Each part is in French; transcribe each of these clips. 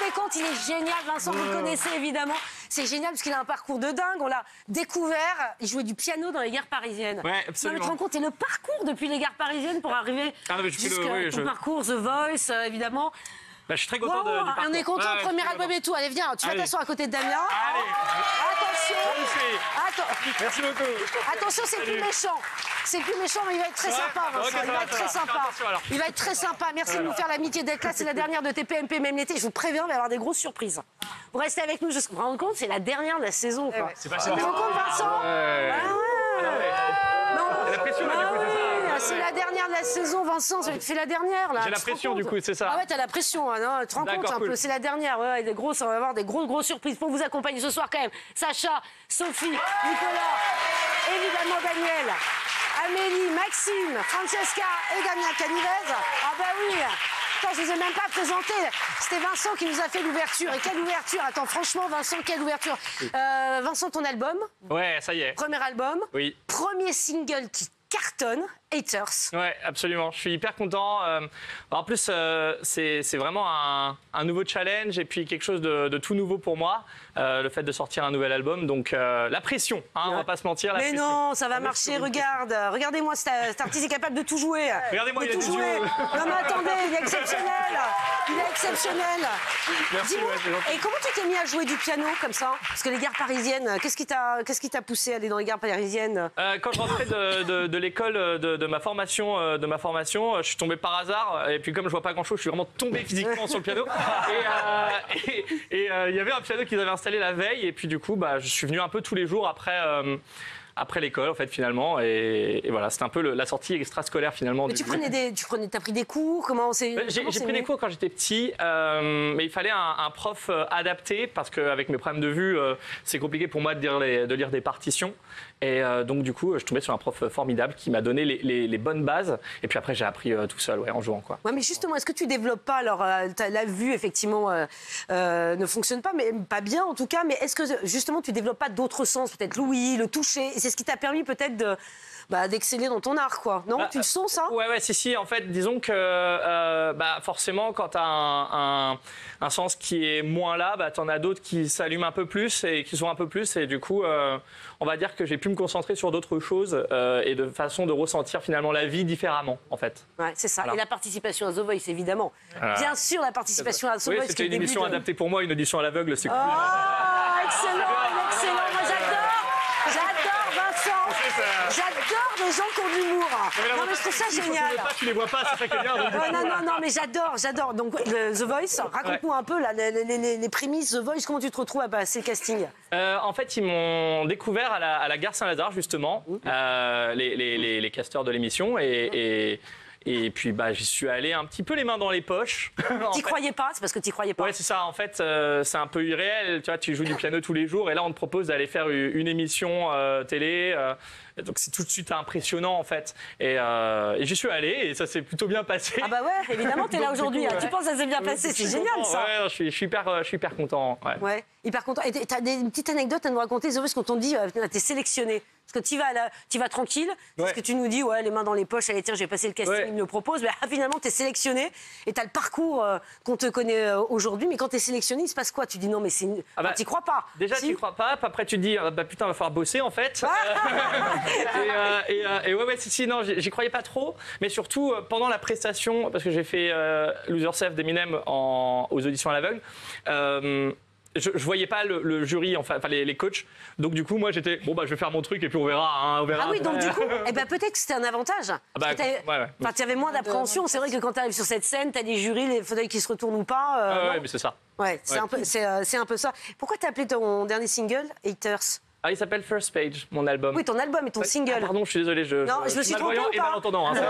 rendez compte, il est génial, Vincent, vous le connaissez évidemment. C'est génial parce qu'il a un parcours de dingue. On l'a découvert. Il jouait du piano dans les gares parisiennes. Ouais, absolument. Non, mais tu te rends compte, et le parcours depuis les gares parisiennes pour arriver jusqu'à ton parcours, The Voice, évidemment. Bah, je suis très content du parcours. On est content, premier album et tout. Allez, viens, tu vas t'asseoir à côté de Damien. Allez. Attention. Merci beaucoup. Attention, c'est plus méchant. C'est plus méchant, mais il va être très sympa, Vincent. Okay, il va être très sympa. Il va être très sympa. Merci de nous faire l'amitié d'être là. C'est la dernière de TPMP, même l'été. Je vous préviens, il va y avoir des grosses surprises. Vous restez avec nous jusqu'au... Vous vous rendez compte, c'est la dernière de la saison. Quoi. C'est pas vous vous rendez compte, Vincent? La pression, là, du coup, c'est ça. C'est la dernière de la saison, Vincent. C'est la dernière, là. J'ai la pression, du coup, c'est ça. Ah ouais, t'as la pression, hein, non, tu te rends compte un peu. C'est la dernière. Ouais, on va avoir des grosses surprises pour vous accompagner ce soir, quand même. Sacha, Sophie, Nicolas, évidemment Daniel, Amélie, Maxime, Francesca et Damien Canivez. Ah bah oui. Attends, je ne vous ai même pas présenté. C'était Vincent qui nous a fait l'ouverture. Et quelle ouverture? Attends, franchement, Vincent, quelle ouverture. Vincent, ton album? Ouais, ça y est. Premier album? Oui. Premier single qui cartonne, Haters. Ouais, absolument. Je suis hyper content. En plus, c'est vraiment un nouveau challenge et puis quelque chose de tout nouveau pour moi, le fait de sortir un nouvel album. Donc, la pression, hein, on va pas se mentir. Mais pression. Non, ça va marcher, regarde. Regardez-moi, cet artiste est capable de tout jouer. Regardez-moi, il a tout joué. Non, mais attendez, il est exceptionnel. Il est exceptionnel. Merci. Et comment tu t'es mis à jouer du piano comme ça? Parce que les gares parisiennes, qu'est-ce qui t'a poussé à aller dans les gares parisiennes? Quand je rentrais de l'école de ma formation, je suis tombé par hasard. Et puis comme je vois pas grand-chose, je suis vraiment tombé physiquement sur le piano. Et il y avait un piano qu'ils avaient installé la veille. Et puis du coup, je suis venu un peu tous les jours après l'école, en fait, finalement. Et voilà, c'était un peu la sortie extrascolaire, finalement. Mais t'as pris des cours? Comment c'est? J'ai pris des cours quand j'étais petit, mais il fallait un prof adapté, parce qu'avec mes problèmes de vue, c'est compliqué pour moi de lire des partitions. Et donc, du coup, je tombais sur un prof formidable qui m'a donné les bonnes bases. Et puis après, j'ai appris tout seul, en jouant, quoi. Ouais, mais justement, est-ce que tu développes pas, alors, la vue, effectivement, ne fonctionne pas, mais pas bien, en tout cas, mais est-ce que, justement, tu développes pas d'autres sens, peut-être l'ouïe, le toucher? C'est ce qui t'a permis peut-être d'exceller dans ton art, quoi. Non, tu le sens, ça? Ouais, si. En fait, disons que forcément, quand tu as un sens qui est moins là, t'en as d'autres qui s'allument un peu plus et qui sont un peu plus. Et du coup, on va dire que j'ai pu me concentrer sur d'autres choses et de façon de ressentir finalement la vie différemment, en fait. Ouais, c'est ça. Voilà. Et la participation à The Voice, évidemment. Bien sûr, la participation à The Voice. C'était une émission adaptée pour moi, une audition à l'aveugle, c'est cool. Oh, excellent. Moi, j'adore Vincent. J'adore les gens qui ont de l'humour. Non, mais je trouve ça génial. Tu les vois pas, c'est ça qui est bien. Non, mais j'adore. Donc, The Voice, raconte-nous un peu les prémices The Voice. Comment tu te retrouves à passer le casting? En fait, ils m'ont découvert à la gare Saint-Lazare, justement, les casteurs de l'émission. Et puis, j'y suis allé un petit peu les mains dans les poches. T'y croyais pas? C'est parce que t'y croyais pas? Ouais, c'est ça. En fait, c'est un peu irréel. Tu vois, tu joues du piano tous les jours et là, on te propose d'aller faire une émission télé. Donc, c'est tout de suite impressionnant, en fait. Et j'y suis allé et ça s'est plutôt bien passé. Ah bah ouais, évidemment, t'es là aujourd'hui. Tu penses que ça s'est bien passé? C'est génial, ça. Ouais, je suis hyper content. Ouais, hyper content. Et t'as des petites anecdotes à nous raconter, The Voice, quand on dit t'es sélectionné? Parce que tu vas tranquille, c'est ce que tu nous dis, les mains dans les poches, allez tiens, j'ai passé le casting, il me le propose, mais finalement tu es sélectionné et tu as le parcours qu'on te connaît aujourd'hui, mais quand tu es sélectionné, il se passe quoi? Tu dis non, mais t'y crois pas. Déjà, tu crois pas, puis après tu te dis, putain, va falloir bosser en fait. Non, j'y croyais pas trop, mais surtout pendant la prestation, parce que j'ai fait Lose Yourself d'Eminem aux auditions à l'aveugle. Je voyais pas le jury, enfin les coachs. Donc du coup, moi j'étais je vais faire mon truc et puis on verra. Ah oui, donc du coup, peut-être que c'était un avantage. Tu avais moins d'appréhension. C'est vrai que quand tu arrives sur cette scène, tu as des jurys, les fauteuils qui se retournent ou pas. Mais c'est ça. Ouais, c'est un peu ça. Pourquoi t'as appelé ton dernier single Haters? Il s'appelle First Page, mon album. Oui, ton album et ton single. Pardon, je suis désolé. Non, je me suis trompée ou pas? Et malentendant. Non,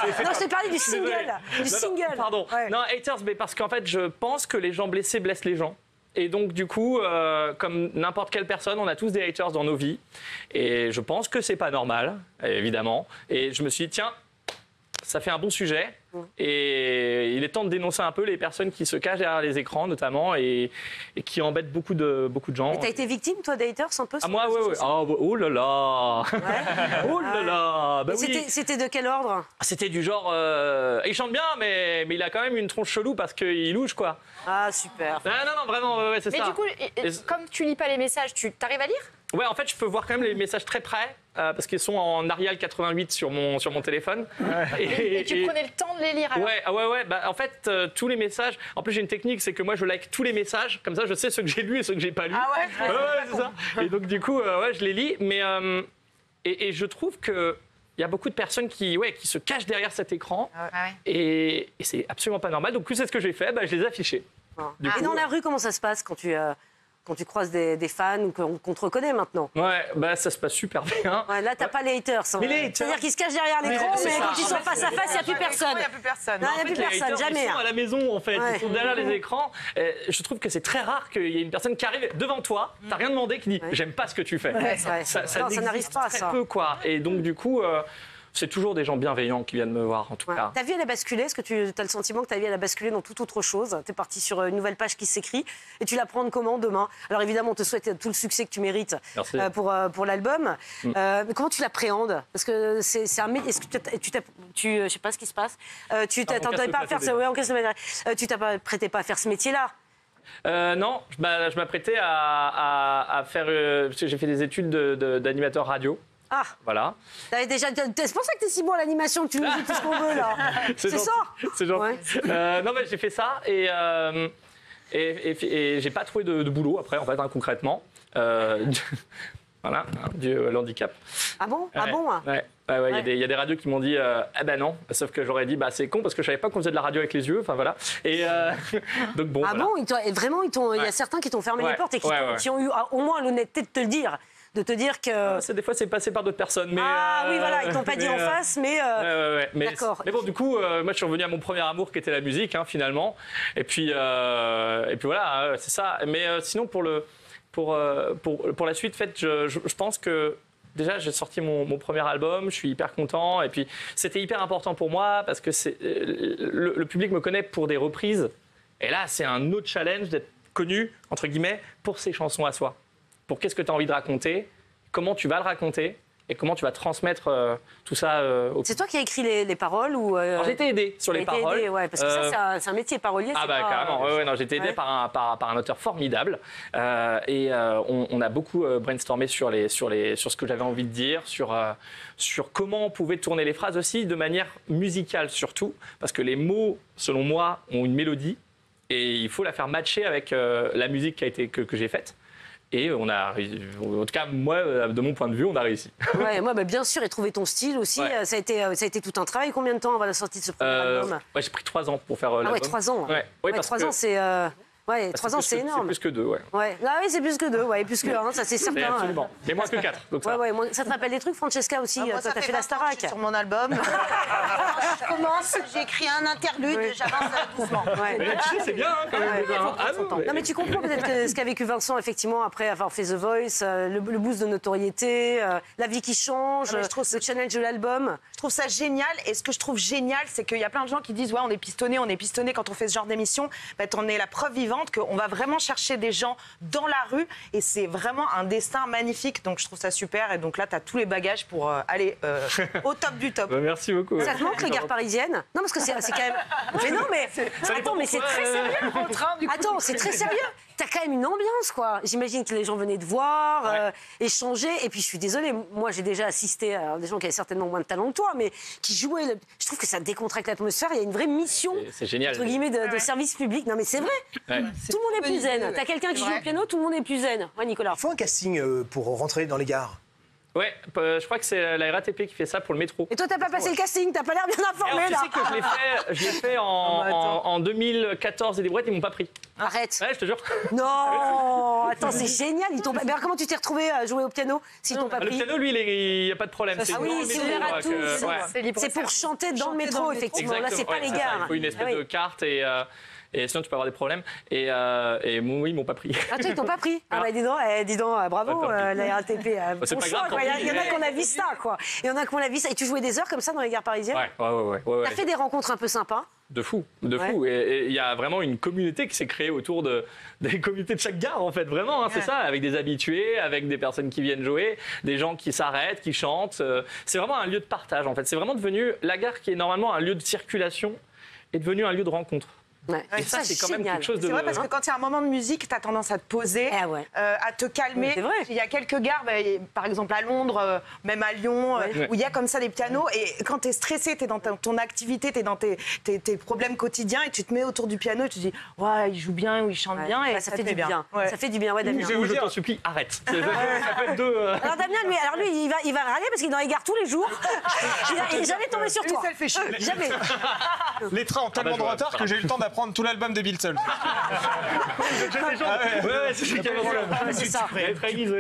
je t'ai parlé du single. Pardon. Ouais. Non, Haters, mais parce qu'en fait, je pense que les gens blessés blessent les gens. Et donc, du coup, comme n'importe quelle personne, on a tous des haters dans nos vies. Et je pense que c'est pas normal, évidemment. Et je me suis dit, tiens, ça fait un bon sujet. Et il est temps de dénoncer un peu les personnes qui se cachent derrière les écrans, notamment, et qui embêtent beaucoup de gens. Et t'as été victime, toi, d'haters, un peu? Ah, moi, oui. Oh là là. Oh là là. Bah, oui. C'était de quel ordre? C'était du genre... il chante bien, mais il a quand même une tronche chelou parce qu'il louche, quoi. Ah, super. Non, vraiment, ouais, c'est ça. Mais du coup, comme tu lis pas les messages, tu t'arrives à lire? Ouais, en fait, je peux voir quand même les messages très près, parce qu'ils sont en Arial 88 sur mon téléphone. Et tu prenais le temps de les lire alors? Ouais. Bah, en fait, tous les messages... En plus, j'ai une technique, c'est que moi, je like tous les messages. Comme ça, je sais ceux que j'ai lus et ceux que j'ai pas lus. Ah ouais? Ouais, c'est ça. Et donc, du coup, je les lis. Mais, et je trouve que... Il y a beaucoup de personnes qui se cachent derrière cet écran. Et c'est absolument pas normal. Donc, c'est ce que j'ai fait. Bah, je les ai affichés. Et dans la rue, comment ça se passe quand tu croises des fans ou qu'on te reconnaît maintenant? Ouais, bah ça se passe super bien. Ouais, là, t'as pas les haters. Hein. Mais les haters... C'est-à-dire qu'ils se cachent derrière l'écran, mais ça. quand ils sont face à face, il n'y a plus personne. Il n'y a plus personne. Non, il n'y a plus personne, jamais. Ils sont à la maison, en fait. Ouais. Ils sont derrière les écrans. Je trouve que c'est très rare qu'il y ait une personne qui arrive devant toi, t'as rien demandé, qui dit « j'aime pas ce que tu fais ». Ça n'arrive pas, très ça. peu, quoi. Et donc, du coup... c'est toujours des gens bienveillants qui viennent me voir, en tout cas. Ta vie, elle a basculé? Est-ce que tu as le sentiment que ta vie, elle a basculé dans toute autre chose? Tu es parti sur une nouvelle page qui s'écrit et tu la prends comment demain? Alors évidemment, on te souhaite tout le succès que tu mérites pour l'album. Mais comment tu l'appréhendes? Parce que c'est un... Est-ce que je sais pas ce qui se passe. Tu t'attendais pas à faire ça? Tu t'apprêtais pas à faire ce métier-là? Non, je m'apprêtais à faire... parce que j'ai fait des études d'animateur radio. Ah, voilà. C'est pour ça que t'es si bon à l'animation, que tu nous dis tout ce qu'on veut là. C'est ça? C'est gentil. Ouais. Non, mais j'ai fait ça et j'ai pas trouvé de boulot après, en fait, concrètement. Voilà, dû à l'handicap. Ah bon? Ouais. Ah bon? Ouais. Il y a des radios qui m'ont dit ah ben non, sauf que j'aurais dit c'est con parce que je savais pas qu'on faisait de la radio avec les yeux, enfin voilà. Et donc bon. Ah voilà. Bon, vraiment il y a certains qui t'ont fermé les portes et qui ont eu au moins l'honnêteté de te le dire. De te dire que... Des fois, c'est passé par d'autres personnes. Mais oui, voilà, ils t'ont pas dit en face, mais... D'accord. Mais bon, du coup, moi, je suis revenu à mon premier amour, qui était la musique, finalement. Et puis voilà, c'est ça. Mais sinon, pour la suite, en fait, je pense que... Déjà, j'ai sorti mon premier album, je suis hyper content. Et puis, c'était hyper important pour moi, parce que le public me connaît pour des reprises. Et là, c'est un autre challenge d'être connu, entre guillemets, pour ses chansons à soi. Pour qu'est-ce que tu as envie de raconter, comment tu vas le raconter et comment tu vas transmettre tout ça au... C'est toi qui as écrit les paroles ou J'ai été aidé sur les paroles. Aidé, parce que ça, c'est un métier parolier. Ah bah carrément, j'ai été aidé par un auteur formidable et on a beaucoup brainstormé sur ce que j'avais envie de dire, sur comment on pouvait tourner les phrases aussi de manière musicale surtout, parce que les mots, selon moi, ont une mélodie et il faut la faire matcher avec la musique que j'ai faite. Et on a, en tout cas, moi, de mon point de vue, on a réussi. Ouais, moi, bien sûr, et trouver ton style aussi, ça a été tout un travail. Combien de temps avant la sortie de ce premier album? J'ai pris 3 ans pour faire l'album. Ah ouais, 3 ans. Ouais, 3 ans, c'est... Ouais, 3 ans, c'est énorme. C'est plus que 2, ouais. Ah oui, c'est plus que 2, plus que 1, ça c'est certain. Absolument. Mais moins que 4. Donc ça. Ça te rappelle des trucs, Francesca aussi? Moi, toi, t'as fait la Starac. Sur mon album. Je commence, j'ai écrit un interlude, j'avance doucement. Mais tu sais, c'est bien, quand même. Non, mais tu comprends peut-être ce qu'a vécu Vincent, effectivement, après avoir fait The Voice, le boost de notoriété, la vie qui change, le challenge de l'album. Je trouve ça génial. Et ce que je trouve génial, c'est qu'il y a plein de gens qui disent on est pistonné quand on fait ce genre d'émission. On est la preuve vivante qu'on va vraiment chercher des gens dans la rue et c'est vraiment un destin magnifique. Donc je trouve ça super et donc là, tu as tous les bagages pour aller au top du top. Merci beaucoup. Ça te manque les gares parisiennes? Non, parce que c'est quand même... Mais non, mais... Attends, mais c'est très sérieux. Attends, c'est très sérieux. T'as quand même une ambiance, quoi. J'imagine que les gens venaient te voir, échanger. Et puis, je suis désolée, moi, j'ai déjà assisté à des gens qui avaient certainement moins de talent que toi, mais qui jouaient... Je trouve que ça décontracte l'atmosphère. Il y a une vraie mission, c'est génial, entre guillemets, de service public. Non, mais c'est vrai. Tout le monde est plus zen. T'as quelqu'un qui joue au piano, tout le monde est plus zen. Ouais, Nicolas. Il faut un casting pour rentrer dans les gares. Ouais, je crois que c'est la RATP qui fait ça pour le métro. Et toi, t'as pas passé le casting, t'as pas l'air bien informé, alors, là. Tu sais que je l'ai fait en 2014 et des brouettes, ils m'ont pas pris. Arrête. Ouais, je te jure. Non, attends, c'est génial. Mais alors, comment tu t'es retrouvé à jouer au piano s'ils t'ont pas pris? Le piano, lui, il n'y a pas de problème. Ah oui, c'est ouvert à tous. C'est pour chanter dans le métro, effectivement. Là, c'est pas les gares. Il faut une espèce de carte Et sinon, tu peux avoir des problèmes. Et oui, ils m'ont pas pris. Ah, toi, ils t'ont pas pris. Ah, bah, dis donc, bravo, la RATP. C'est pas grave. Il y en a qu'on a vu ça, quoi. Il y en a qu'on a vu ça. Et tu jouais des heures comme ça dans les gares parisiennes? Ouais. T'as fait des rencontres un peu sympas? De fou. Et il y a vraiment une communauté qui s'est créée autour des communautés de chaque gare, en fait, vraiment, hein, c'est ça, avec des habitués, avec des personnes qui viennent jouer, des gens qui s'arrêtent, qui chantent. C'est vraiment un lieu de partage, en fait. C'est vraiment devenu, la gare qui est normalement un lieu de circulation, est devenue un lieu de rencontre. Ouais. Et ça, c'est quand même quelque chose de... C'est vrai, parce que quand il y a un moment de musique, tu as tendance à te poser, à te calmer. C'est vrai. Il y a quelques gares, par exemple à Londres, même à Lyon, où il y a comme ça des pianos. Et quand tu es stressé, tu es dans ton activité, tu es dans tes problèmes quotidiens, et tu te mets autour du piano et tu te dis, ouais, il joue bien ou il chante bien. Et ça fait du bien. Ça fait du bien, Damien. Je t'en supplie, arrête. Ça peut être deux... Alors, Damien, lui, il va râler parce qu'il est dans les gares tous les jours. Il n'est jamais tombé sur toi. Ça le fait chier. Jamais. Les trains ont tellement de retard que j'ai eu le temps d'apprendre tout l'album des Beatles. Ouais, c'est ça qui a c'est ça.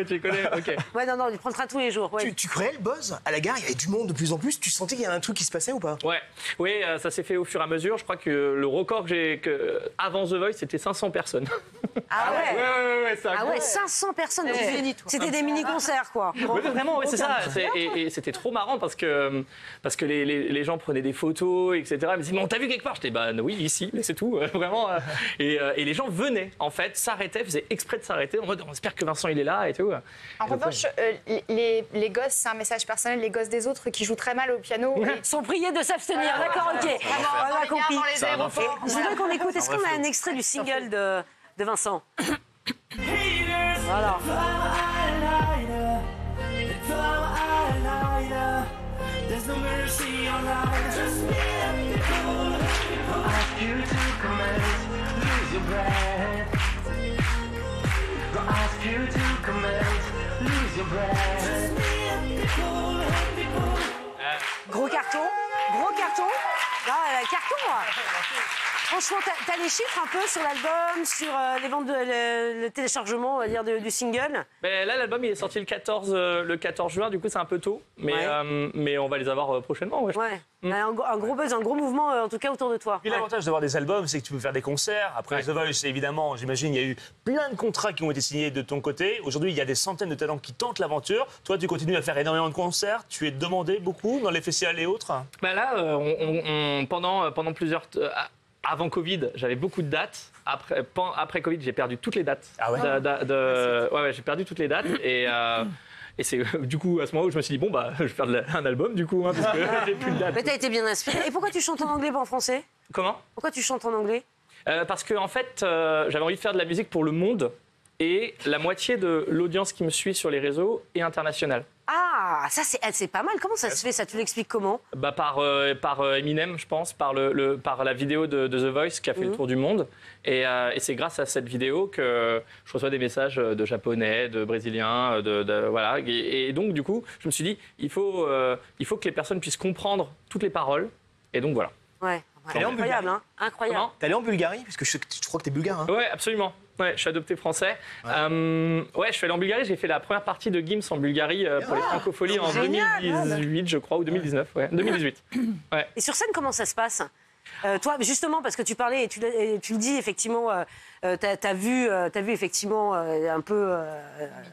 tu connais. Ok. Ouais, non, il prend le train tous les jours. Ouais. Tu créais le buzz à la gare, il y avait du monde de plus en plus. Tu sentais qu'il y avait un truc qui se passait ou pas? Ouais, oui, ça s'est fait au fur et à mesure. Je crois que le record que j'ai avant The Voice, c'était 500 personnes. Ah ouais. Ouais, ça. Ah ouais, 500 personnes. C'était des mini-concerts, quoi. Ouais, vraiment, c'est ça. Et c'était trop marrant parce que les gens prenaient des photos, etc. Ils me disaient, mais on t'a vu quelque part? J'étais, bah oui, ici, mais c'est tout, vraiment. Et les gens venaient, en fait, s'arrêtaient, faisaient exprès de s'arrêter. En mode, on espère que Vincent, il est là et tout. En revanche, les gosses, c'est un message personnel, les gosses des autres qui jouent très mal au piano. Sont priés de s'abstenir. D'accord, ok. On a compris. Je voudrais qu'on écoute. Est-ce qu'on a un extrait du single de Vincent? Voilà. Gros carton. Carton. Franchement, t'as les chiffres un peu sur l'album, sur les ventes, le téléchargement, on va dire, du single? Mais là, l'album, il est sorti le 14 juin, du coup, c'est un peu tôt. Mais on va les avoir prochainement. Ouais. Un gros buzz, un gros mouvement, en tout cas, autour de toi. Et l'avantage d'avoir des albums, c'est que tu peux faire des concerts. Après The Voice, évidemment, j'imagine, il y a eu plein de contrats qui ont été signés de ton côté. Aujourd'hui, il y a des centaines de talents qui tentent l'aventure. Toi, tu continues à faire énormément de concerts. Tu es demandé beaucoup dans les festivals et autres. Bah là, pendant plusieurs... Avant Covid, j'avais beaucoup de dates. Après Covid, j'ai perdu toutes les dates. Ah ouais. Ouais, j'ai perdu toutes les dates. Et c'est du coup à ce moment où je me suis dit bon bah je vais faire un album du coup parce que j'ai plus de dates. Mais t'as été bien inspiré. Et pourquoi tu chantes en anglais pas en français? Comment? Pourquoi tu chantes en anglais? Parce que en fait, j'avais envie de faire de la musique pour le monde et la moitié de l'audience qui me suit sur les réseaux est internationale. Ah, ça c'est pas mal. Comment ça se fait ça? Tu l'expliques comment? Bah par Eminem, je pense, par la vidéo de The Voice qui a fait le tour du monde. Et c'est grâce à cette vidéo que je reçois des messages de Japonais, de Brésiliens, voilà. Et donc du coup, je me suis dit, il faut que les personnes puissent comprendre toutes les paroles. Et donc voilà. Ouais. Incroyable, hein? Incroyable. T'es allé en Bulgarie? Parce que je crois que t'es bulgare, hein? Ouais, absolument. Ouais, je suis adopté français. Je suis allé en Bulgarie. J'ai fait la première partie de Gims en Bulgarie pour les Francopholies en 2018, je crois, ou 2019. Ouais, 2018. Ouais. Et sur scène, comment ça se passe? Toi, justement, parce que tu parlais et tu le dis effectivement, t'as vu effectivement un peu,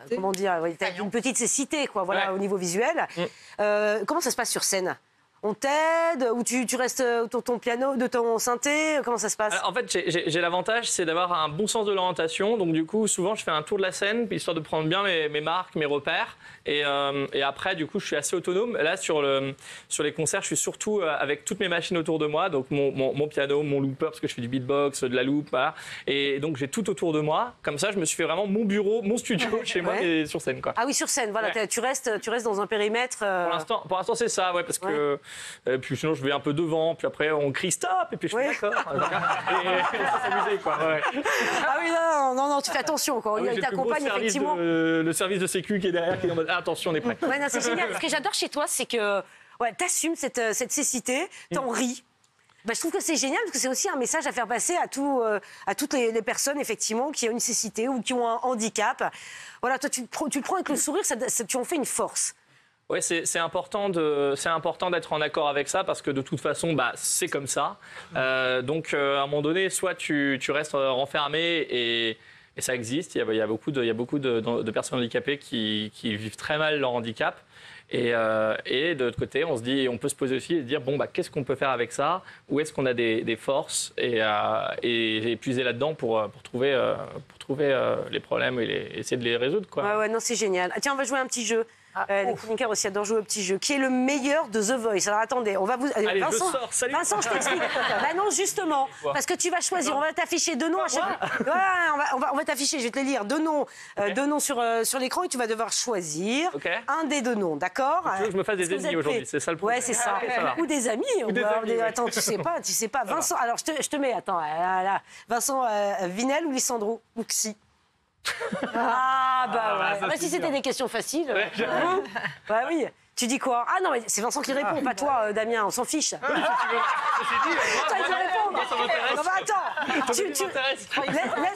comment dire, t'as une petite cécité, quoi, voilà, au niveau visuel. Comment ça se passe sur scène? On t'aide ou tu restes autour de ton piano, de ton synthé? Comment ça se passe? En fait, j'ai l'avantage, c'est d'avoir un bon sens de l'orientation. Donc du coup, souvent, je fais un tour de la scène, histoire de prendre bien mes marques, mes repères. Et après, du coup, je suis assez autonome. Là, sur les concerts, je suis surtout avec toutes mes machines autour de moi. Donc mon piano, mon looper, parce que je fais du beatbox, de la loupe, voilà. Et donc j'ai tout autour de moi. Comme ça, je me suis fait vraiment mon bureau, mon studio chez moi et sur scène, quoi. Ah oui, sur scène. Voilà, tu restes dans un périmètre. Pour l'instant, c'est ça, ouais, parce que. Puis sinon, je vais un peu devant, puis après, on crie stop, et puis je fais d'accord. Et ça s'amuser, quoi. Ouais. Ah oui, non, tu fais attention, quoi. Il t'accompagne, effectivement. Le service de sécu qui est derrière, qui est en mode attention, on est prêt. Ouais, non, c'est génial. Ce que j'adore chez toi, c'est que t'assumes cette cécité, t'en ris. Bah, je trouve que c'est génial parce que c'est aussi un message à faire passer à toutes les personnes effectivement qui ont une cécité ou qui ont un handicap. Voilà, toi tu le prends avec le sourire, tu en fais une force. Ouais, c'est important d'être en accord avec ça parce que de toute façon, c'est comme ça. Donc, à un moment donné, soit tu restes renfermé et ça existe. Il y a beaucoup de personnes handicapées qui vivent très mal leur handicap. Et de l'autre côté, on se dit, on peut se poser aussi et se dire qu'est-ce qu'on peut faire avec ça? Où est-ce qu'on a des forces et puiser là-dedans pour trouver les problèmes et essayer de les résoudre, quoi. Ouais, non, c'est génial. Ah, tiens, on va jouer un petit jeu. Les chroniqueurs aussi adorent jouer au petit jeu. Qui est le meilleur de The Voice? Alors attendez, on va vous. Allez, Vincent, je sors, salut. Vincent, je t'explique. Non, justement, parce que tu vas choisir. On va t'afficher deux noms à chaque. On va t'afficher. Je vais te les lire. Deux noms sur l'écran et tu vas devoir choisir un des deux noms, d'accord? Tu veux que je me fasse des ennemis aujourd'hui, c'est ça le problème. Ouais, c'est ça. Ou des amis. Attends, tu sais pas. Vincent. Alors je te mets. Attends, là. Vincent Vinel ou Lissandro ou Xi? Ouais. Si c'était des questions faciles. Oui. Tu dis quoi? Ah non, mais c'est Vincent qui répond, pas toi, Damien, on s'en fiche. Toi, il peut répondre. Ça m'intéresse.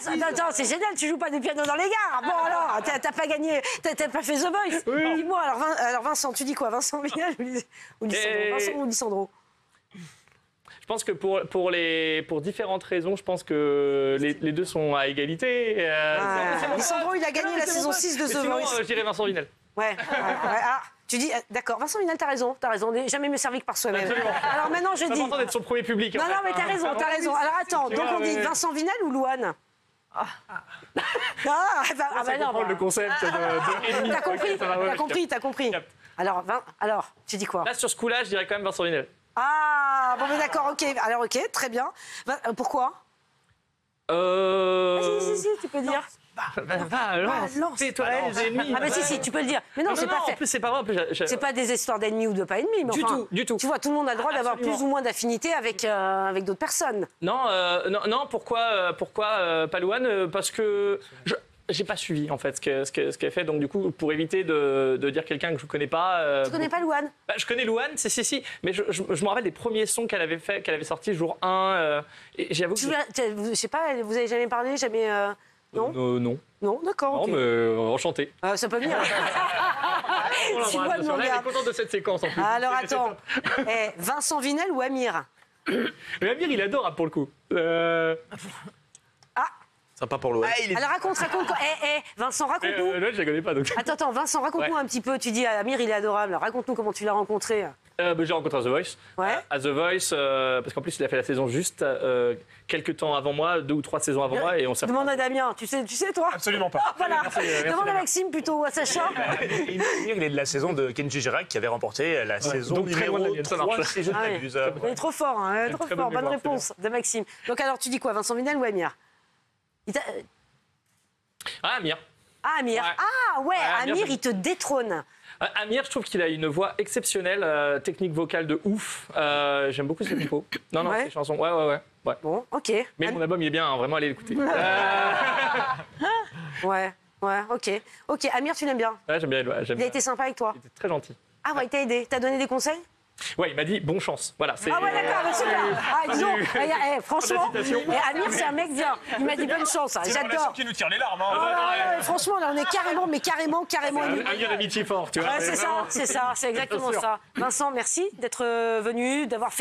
Non, mais attends, c'est génial, tu joues pas du piano dans les gares. Bon, alors, t'as pas gagné, t'as pas fait The Voice. Oui. Dis-moi, alors Vincent, tu dis quoi? Vincent Vinel ou Lissandro? Vincent ou Lissandro? Je pense que pour différentes raisons, je pense que les deux sont à égalité. Lissandro, il a gagné la saison 6 de The Voice. Je dirais Vincent Vinel. Ouais. Tu dis, d'accord, Vincent Vinel, t'as raison. On n'est jamais mieux servi que par soi-même. Absolument. Alors maintenant, je dis. C'est important d'être son premier public. Non, mais t'as raison. Alors attends, donc on dit Vincent Vinel ou Louane? Non, le concept de T'as compris. Alors, tu dis quoi? Là, sur ce coup-là, je dirais quand même Vincent Vinel. Ah, bon, mais d'accord, ok. Alors, ok, très bien. Pourquoi? Si, tu peux dire. Lance. Tais-toi, les ennemis. Ah, mais si, tu peux le dire. Mais non, c'est pas fait. En plus, c'est pas vrai. C'est pas des histoires d'ennemis ou de pas ennemis. Mais Du tout. Tu vois, tout le monde a le droit d'avoir plus ou moins d'affinité avec d'autres personnes. Non, pourquoi pas Louane? Parce que j'ai pas suivi en fait ce qu'elle fait, donc du coup pour éviter de dire quelqu'un que je connais pas. Tu connais pas Louane? Je connais Louane, si, mais je me rappelle des premiers sons qu'elle avait sortis jour 1. Et j'avoue que je sais pas, vous avez jamais parlé, jamais. Non. Non, d'accord. Okay. Non, mais enchanté. Ça peut venir. Si moi, elle est contente de cette séquence en plus. Alors attends, Vincent Vinel ou Amir? Mais Amir, il adore pour le coup. Sympa pour l'OM. Alors raconte. Vincent, raconte-nous. Je la connais pas donc. Attends, Vincent, raconte-nous un petit peu. Tu dis Amir, il est adorable. Raconte-nous comment tu l'as rencontré. J'ai rencontré à The Voice. Ouais. À The Voice, parce qu'en plus, il a fait la saison juste quelques temps avant moi, 2 ou 3 saisons avant moi, et on s'est. Demande à Damien. Tu sais toi? Absolument pas. Voilà. Merci, Demande à Maxime plutôt ou à Sacha. Il est de la saison de Kenji Girac qui avait remporté la saison donc très loin de la numéro mienne, ça 3, marche. si je ne m'abuse. Il est trop fort, hein, trop très fort. bonne Bonne mémoire, réponse de Maxime. Donc alors, tu dis quoi, Vincent Vinel ou Amir? Amir. Ah, Amir. Ouais. Ah, ouais, Amir, Amir, il te détrône. Amir, je trouve qu'il a une voix exceptionnelle, technique vocale de ouf. J'aime beaucoup ses compos. Non, Ouais. ses chansons. Ouais. Bon, ok. Mais mon album, il est bien, hein, vraiment, allez l'écouter. Ouais, ok. Amir, tu l'aimes bien? Ouais, j'aime bien. Il a été sympa avec toi? Il était très gentil. Ah ouais, il t'a aidé. T'as donné des conseils? Ouais, il m'a dit bonne chance. Voilà. Ah ouais, d'accord, super. Disons, franchement, Amir, c'est un mec bien. Il m'a dit bonne chance. C'est la relation J'adore. qui nous tire les larmes. Franchement, là, on est carrément émus. Un lien d'amitié fort, tu vois. Ouais, c'est ça, c'est exactement ça. Vincent, merci d'être venu, d'avoir fait